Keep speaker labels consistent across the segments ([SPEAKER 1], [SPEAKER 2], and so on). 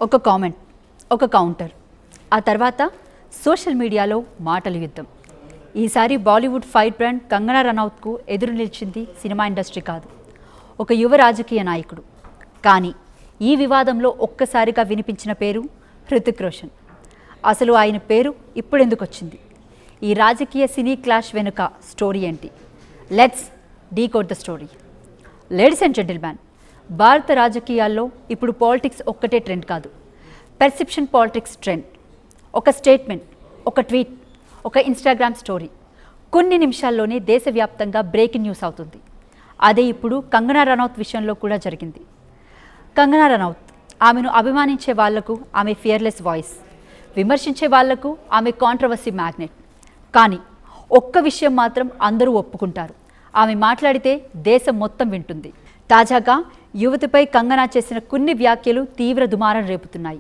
[SPEAKER 1] ఒక కామెంట్, ఒక కౌంటర్, ఆ తర్వాత సోషల్ మీడియాలో మాటల యుద్ధం. ఈసారి బాలీవుడ్ ఫైర్ బ్రాండ్ కంగనా రనౌత్కు ఎదురు నిలిచింది సినిమా ఇండస్ట్రీ కాదు, ఒక యువ రాజకీయ నాయకుడు. కానీ ఈ వివాదంలో ఒక్కసారిగా వినిపించిన పేరు హృతిక్ రోషన్. అసలు ఆయన పేరు ఇప్పుడెందుకు వచ్చింది? ఈ రాజకీయ సినీ క్లాష్ వెనుక స్టోరీ ఏంటి? Let's decode the story. Ladies and gentlemen, భారత రాజకీయాల్లో ఇప్పుడు పాలిటిక్స్ ఒక్కటే ట్రెండ్ కాదు, పెర్సెప్షన్ పాలిటిక్స్ ట్రెండ్. ఒక స్టేట్మెంట్, ఒక ట్వీట్, ఒక ఇన్స్టాగ్రామ్ స్టోరీ కొన్ని నిమిషాల్లోనే దేశవ్యాప్తంగా బ్రేకింగ్ న్యూస్ అవుతుంది. అదే ఇప్పుడు కంగనా రనౌత్ విషయంలో కూడా జరిగింది. కంగనా రనౌత్, ఆమెను అభిమానించే వాళ్లకు ఆమె ఫియర్లెస్ వాయిస్, విమర్శించే వాళ్లకు ఆమె కాంట్రవర్సీ మ్యాగ్నెట్. కానీ ఒక్క విషయం మాత్రం అందరూ ఒప్పుకుంటారు, ఆమె మాట్లాడితే దేశం మొత్తం వింటుంది. తాజాగా యువతిపై కంగనా చేసిన కొన్ని వ్యాఖ్యలు తీవ్ర దుమారం రేపుతున్నాయి.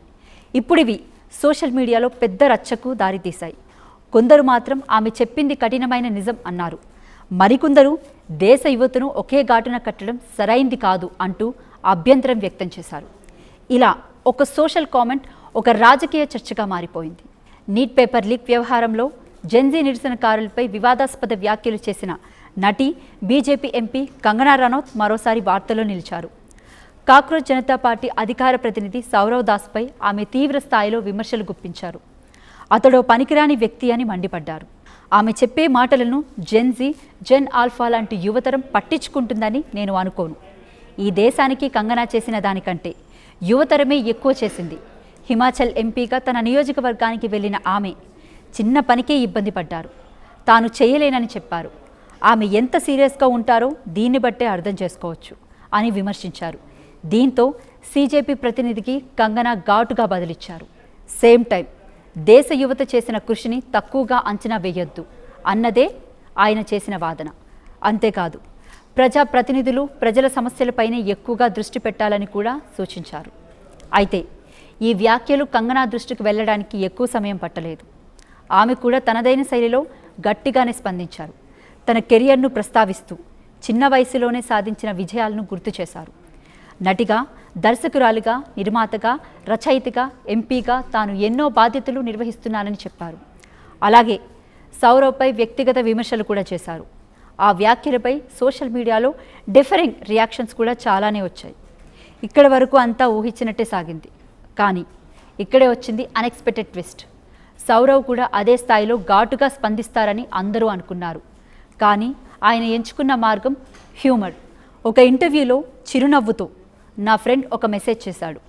[SPEAKER 1] ఇప్పుడివి సోషల్ మీడియాలో పెద్ద రచ్చకు దారితీశాయి. కొందరు మాత్రం ఆమె చెప్పింది కఠినమైన నిజం అన్నారు. మరికొందరు దేశ యువతను ఒకే ఘాటున కట్టడం సరైంది కాదు అంటూ అభ్యంతరం వ్యక్తం చేశారు. ఇలా ఒక సోషల్ కామెంట్ ఒక రాజకీయ చర్చగా మారిపోయింది. నీట్ పేపర్ లీక్ వ్యవహారంలో జెన్జీ నిరసనకారులపై వివాదాస్పద వ్యాఖ్యలు చేసిన నటి, బీజేపీ ఎంపీ కంగనా రనౌత్ మరోసారి వార్తల్లో నిలిచారు. కాక్రోచ్ జనతా పార్టీ అధికార ప్రతినిధి సౌరవ్ దాస్పై ఆమె తీవ్ర స్థాయిలో విమర్శలు గుప్పించారు. అతడో పనికిరాని వ్యక్తి అని మండిపడ్డారు. ఆమె చెప్పే మాటలను జెన్జీ, జెన్ ఆల్ఫా లాంటి యువతరం పట్టించుకుంటుందని నేను అనుకోను. ఈ దేశానికి కంగనా చేసిన దానికంటే యువతరమే ఎక్కువ చేసింది. హిమాచల్ ఎంపీగా తన నియోజకవర్గానికి వెళ్లిన ఆమె చిన్న పనికే ఇబ్బంది పడ్డారు. తాను చేయలేనని చెప్పారు. ఆమె ఎంత సీరియస్గా ఉంటారో దీన్ని బట్టే అర్థం చేసుకోవచ్చు అని విమర్శించారు. దీంతో సీజేపీ ప్రతినిధికి కంగనా ఘాటుగా బదిలిచ్చారు. సేమ్ టైం దేశ యువత చేసిన కృషిని తక్కువగా అంచనా వేయొద్దు అన్నదే ఆయన చేసిన వాదన. అంతేకాదు, ప్రజాప్రతినిధులు ప్రజల సమస్యలపైనే ఎక్కువగా దృష్టి పెట్టాలని కూడా సూచించారు. అయితే ఈ వ్యాఖ్యలు కంగనా దృష్టికి వెళ్ళడానికి ఎక్కువ సమయం పట్టలేదు. ఆమె కూడా తనదైన శైలిలో గట్టిగానే స్పందించారు. తన కెరియర్ను ప్రస్తావిస్తూ చిన్న వయసులోనే సాధించిన విజయాలను గుర్తు చేశారు. నటిగా, దర్శకురాలిగా, నిర్మాతగా, రచయితగా, ఎంపీగా తాను ఎన్నో బాధ్యతలు నిర్వహిస్తున్నానని చెప్పారు. అలాగే సౌరవ్పై వ్యక్తిగత విమర్శలు కూడా చేశారు. ఆ వ్యాఖ్యలపై సోషల్ మీడియాలో డిఫరెంట్ రియాక్షన్స్ కూడా చాలానే వచ్చాయి. ఇక్కడి వరకు అంతా ఊహించినట్టే సాగింది. కానీ ఇక్కడే వచ్చింది అన్ఎక్స్పెక్టెడ్ ట్విస్ట్. సౌరవ్ కూడా అదే స్థాయిలో ఘాటుగా స్పందిస్తారని అందరూ అనుకున్నారు. కానీ ఆయన ఎంచుకున్న మార్గం హ్యూమర్. ఒక ఇంటర్వ్యూలో చిరునవ్వుతో నా ఫ్రెండ్ ఒక మెసేజ్ చేశాడు,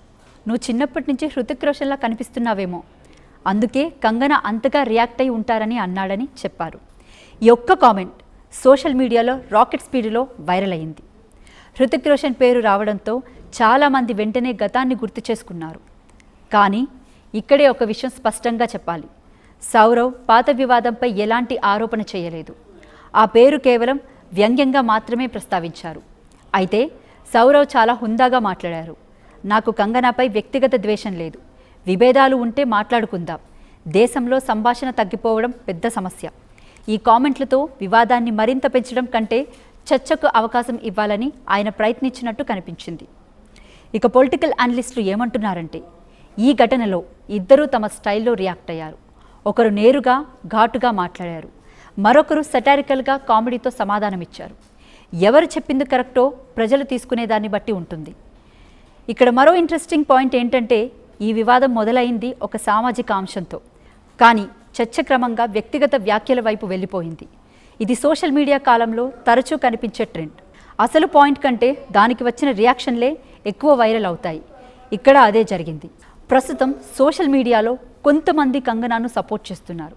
[SPEAKER 1] నువ్వు చిన్నప్పటి నుంచి హృతిక్ రోషన్లా కనిపిస్తున్నావేమో, అందుకే కంగనా అంతగా రియాక్ట్ అయి ఉంటారని అన్నాడని చెప్పారు. ఈ ఒక్క కామెంట్ సోషల్ మీడియాలో రాకెట్ స్పీడ్లో వైరల్ అయింది. హృతిక్ రోషన్ పేరు రావడంతో చాలామంది వెంటనే గతాన్ని గుర్తు చేసుకున్నారు. కానీ ఇక్కడే ఒక విషయం స్పష్టంగా చెప్పాలి. సౌరవ్ పాత వివాదంపై ఎలాంటి ఆరోపణ చేయలేదు. ఆ పేరు కేవలం వ్యంగ్యంగా మాత్రమే ప్రస్తావించారు. అయితే సౌరవ్ చాలా హుందాగా మాట్లాడారు. నాకు కంగనాపై వ్యక్తిగత ద్వేషం లేదు, విభేదాలు ఉంటే మాట్లాడుకుందాం. దేశంలో సంభాషణ తగ్గిపోవడం పెద్ద సమస్య. ఈ కామెంట్లతో వివాదాన్ని మరింత పెంచడం కంటే చర్చకు అవకాశం ఇవ్వాలని ఆయన ప్రయత్నించినట్టు కనిపించింది. ఇక పొలిటికల్ అనలిస్టులు ఏమంటున్నారంటే, ఈ ఘటనలో ఇద్దరూ తమ స్టైల్లో రియాక్ట్ అయ్యారు. ఒకరు నేరుగా ఘాటుగా మాట్లాడారు, మరొకరు సెటారికల్గా కామెడీతో సమాధానమిచ్చారు. ఎవరు చెప్పింది కరెక్టో ప్రజలు తీసుకునేదాన్ని బట్టి ఉంటుంది. ఇక్కడ మరో ఇంట్రెస్టింగ్ పాయింట్ ఏంటంటే, ఈ వివాదం మొదలైంది ఒక సామాజిక అంశంతో, కానీ చర్చ క్రమంగా వ్యక్తిగత వ్యాఖ్యల వైపు వెళ్ళిపోయింది. ఇది సోషల్ మీడియా కాలంలో తరచూ కనిపించే ట్రెండ్. అసలు పాయింట్ కంటే దానికి వచ్చిన రియాక్షన్లే ఎక్కువ వైరల్ అవుతాయి. ఇక్కడ అదే జరిగింది. ప్రస్తుతం సోషల్ మీడియాలో కొంతమంది కంగనాను సపోర్ట్ చేస్తున్నారు,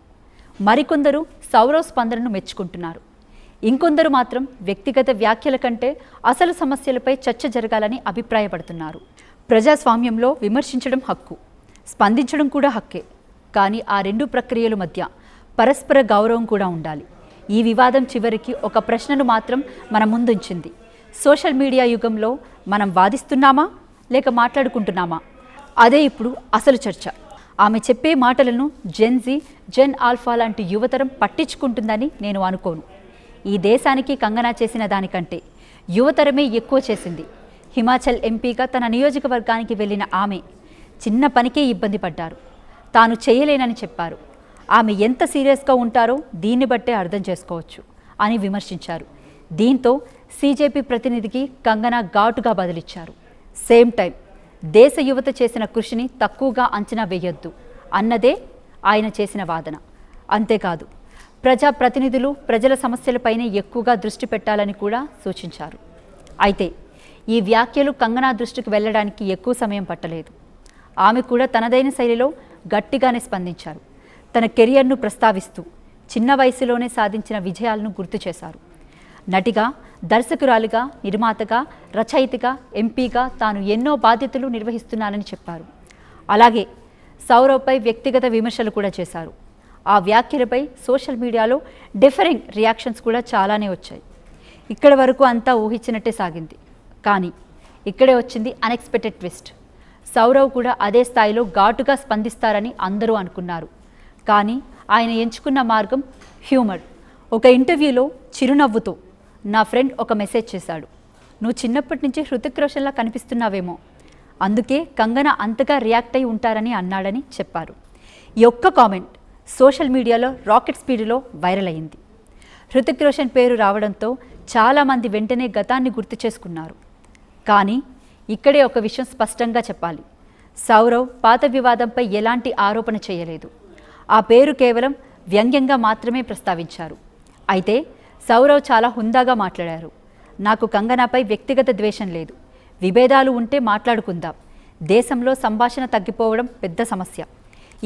[SPEAKER 1] మరికొందరు సౌరవ్ స్పందనను మెచ్చుకుంటున్నారు. ఇంకొందరు మాత్రం వ్యక్తిగత వ్యాఖ్యల కంటే అసలు సమస్యలపై చర్చ జరగాలని అభిప్రాయపడుతున్నారు. ప్రజాస్వామ్యంలో విమర్శించడం హక్కు, స్పందించడం కూడా హక్కే. కానీ ఆ రెండు ప్రక్రియల మధ్య పరస్పర గౌరవం కూడా ఉండాలి. ఈ వివాదం చివరికి ఒక ప్రశ్నను మాత్రం మన ముందుంచింది. సోషల్ మీడియా యుగంలో మనం వాదిస్తున్నామా లేక మాట్లాడుకుంటున్నామా? అదే ఇప్పుడు అసలు చర్చ. ఆమె చెప్పే మాటలను జెన్జీ, జెన్ ఆల్ఫా లాంటి యువతరం పట్టించుకుంటుందని నేను అనుకోను. ఈ దేశానికి కంగనా చేసిన దానికంటే యువతరమే ఎక్కువ చేసింది. హిమాచల్ ఎంపీగా తన నియోజకవర్గానికి వెళ్లిన ఆమె చిన్న పనికే ఇబ్బంది పడ్డారు. తాను చేయలేనని చెప్పారు. ఆమె ఎంత సీరియస్గా ఉంటారో దీన్ని బట్టే అర్థం చేసుకోవచ్చు అని విమర్శించారు. దీంతో సీజేపీ ప్రతినిధికి కంగనా ఘాటుగా బదిలిచ్చారు. సేమ్ టైం దేశ యువత చేసిన కృషిని తక్కువగా అంచనా వేయొద్దు అన్నదే ఆయన చేసిన వాదన. అంతేకాదు ప్రజాప్రతినిధులు ప్రజల సమస్యలపైనే ఎక్కువగా దృష్టి పెట్టాలని కూడా సూచించారు. అయితే ఈ వ్యాఖ్యలు కంగనా దృష్టికి వెళ్ళడానికి ఎక్కువ సమయం పట్టలేదు. ఆమె కూడా తనదైన శైలిలో గట్టిగానే స్పందించారు. తన కెరియర్ను ప్రస్తావిస్తూ చిన్న వయసులోనే సాధించిన విజయాలను గుర్తు చేశారు. నటిగా, దర్శకురాలిగా, నిర్మాతగా, రచయితగా, ఎంపీగా తాను ఎన్నో బాధ్యతలు నిర్వహిస్తున్నానని చెప్పారు. అలాగే సౌరవ్పై వ్యక్తిగత విమర్శలు కూడా చేశారు. ఆ వ్యాఖ్యలపై సోషల్ మీడియాలో డిఫరింగ్ రియాక్షన్స్ కూడా చాలానే వచ్చాయి. ఇక్కడి వరకు అంతా ఊహించినట్టే సాగింది. కానీ ఇక్కడే వచ్చింది అన్ఎక్స్పెక్టెడ్ ట్విస్ట్. సౌరవ్ కూడా అదే స్థాయిలో ఘాటుగా స్పందిస్తారని అందరూ అనుకున్నారు. కానీ ఆయన ఎంచుకున్న మార్గం హ్యూమర్. ఒక ఇంటర్వ్యూలో చిరునవ్వుతో నా ఫ్రెండ్ ఒక మెసేజ్ చేశాడు. నువ్వు చిన్నప్పటి నుంచి హృతిక్ రోషన్లా కనిపిస్తున్నావేమో, అందుకే కంగనా అంతగా రియాక్ట్ అయి ఉంటారని అన్నాడని చెప్పారు. ఈ ఒక్క కామెంట్ సోషల్ మీడియాలో రాకెట్ స్పీడ్లో వైరల్ అయింది. హృతిక్ రోషన్ పేరు రావడంతో చాలామంది వెంటనే గతాన్ని గుర్తు చేసుకున్నారు. కానీ ఇక్కడే ఒక విషయం స్పష్టంగా చెప్పాలి. సౌరవ్ పాత వివాదంపై ఎలాంటి ఆరోపణ చేయలేదు. ఆ పేరు కేవలం వ్యంగ్యంగా మాత్రమే ప్రస్తావించారు. అయితే సౌరవ్ చాలా హుందాగా మాట్లాడారు. నాకు కంగనాపై వ్యక్తిగత ద్వేషం లేదు. విభేదాలు ఉంటే మాట్లాడుకుందాం. దేశంలో సంభాషణ తగ్గిపోవడం పెద్ద సమస్య.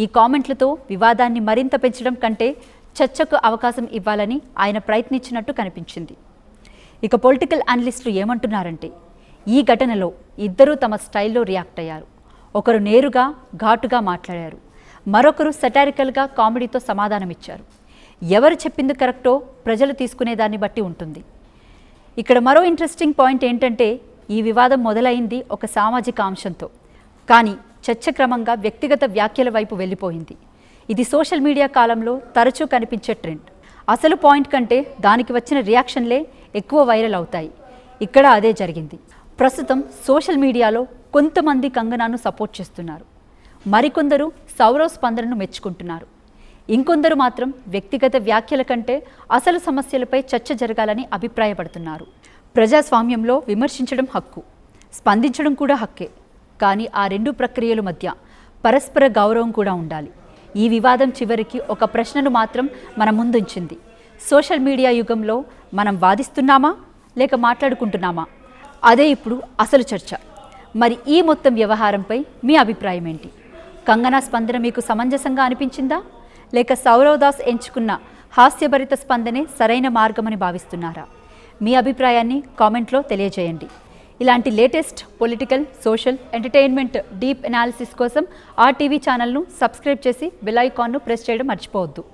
[SPEAKER 1] ఈ కామెంట్లతో వివాదాన్ని మరింత పెంచడం కంటే చర్చకు అవకాశం ఇవ్వాలని ఆయన ప్రయత్నించినట్టు కనిపించింది. ఇక పొలిటికల్ అనలిస్టులు ఏమంటున్నారంటే ఈ ఘటనలో ఇద్దరూ తమ స్టైల్లో రియాక్ట్ అయ్యారు. ఒకరు నేరుగా ఘాటుగా మాట్లాడారు, మరొకరు సెటారికల్గా కామెడీతో సమాధానమిచ్చారు. ఎవరు చెప్పింది కరెక్టో ప్రజలు తీసుకునే దాన్ని బట్టి ఉంటుంది. ఇక్కడ మరో ఇంట్రెస్టింగ్ పాయింట్ ఏంటంటే ఈ వివాదం మొదలైంది ఒక సామాజిక అంశంతో, కానీ చర్చ క్రమంగా వ్యక్తిగత వ్యాఖ్యల వైపు వెళ్ళిపోయింది. ఇది సోషల్ మీడియా కాలంలో తరచూ కనిపించే ట్రెండ్. అసలు పాయింట్ కంటే దానికి వచ్చిన రియాక్షన్లే ఎక్కువ వైరల్ అవుతాయి. ఇక్కడ అదే జరిగింది. ప్రస్తుతం సోషల్ మీడియాలో కొంతమంది కంగనాను సపోర్ట్ చేస్తున్నారు. మరికొందరు సౌరవ్ స్పందనను మెచ్చుకుంటున్నారు. ఇంకొందరు మాత్రం వ్యక్తిగత వ్యాఖ్యల కంటే అసలు సమస్యలపై చర్చ జరగాలని అభిప్రాయపడుతున్నారు. ప్రజాస్వామ్యంలో విమర్శించడం హక్కు, స్పందించడం కూడా హక్కే. కానీ ఆ రెండు ప్రక్రియల మధ్య పరస్పర గౌరవం కూడా ఉండాలి. ఈ వివాదం చివరికి ఒక ప్రశ్నను మాత్రం మన ముందుంచింది. సోషల్ మీడియా యుగంలో మనం వాదిస్తున్నామా లేక మాట్లాడుకుంటున్నామా? అదే ఇప్పుడు అసలు చర్చ. మరి ఈ మొత్తం వ్యవహారంపై మీ అభిప్రాయం ఏంటి? కంగనా స్పందన మీకు సమంజసంగా అనిపించిందా, లేక సౌరవ్ దాస్ ఎంచుకున్న హాస్యభరిత స్పందనే సరైన మార్గమని భావిస్తున్నారా? మీ అభిప్రాయాన్ని కామెంట్లో తెలియజేయండి. ఇలాంటి latest political, social, entertainment deep analysis కోసం RTV ఛానల్ను సబ్స్క్రైబ్ చేసి బెల్ ఐకాన్ను ప్రెస్ చేయడం మర్చిపోవద్దు.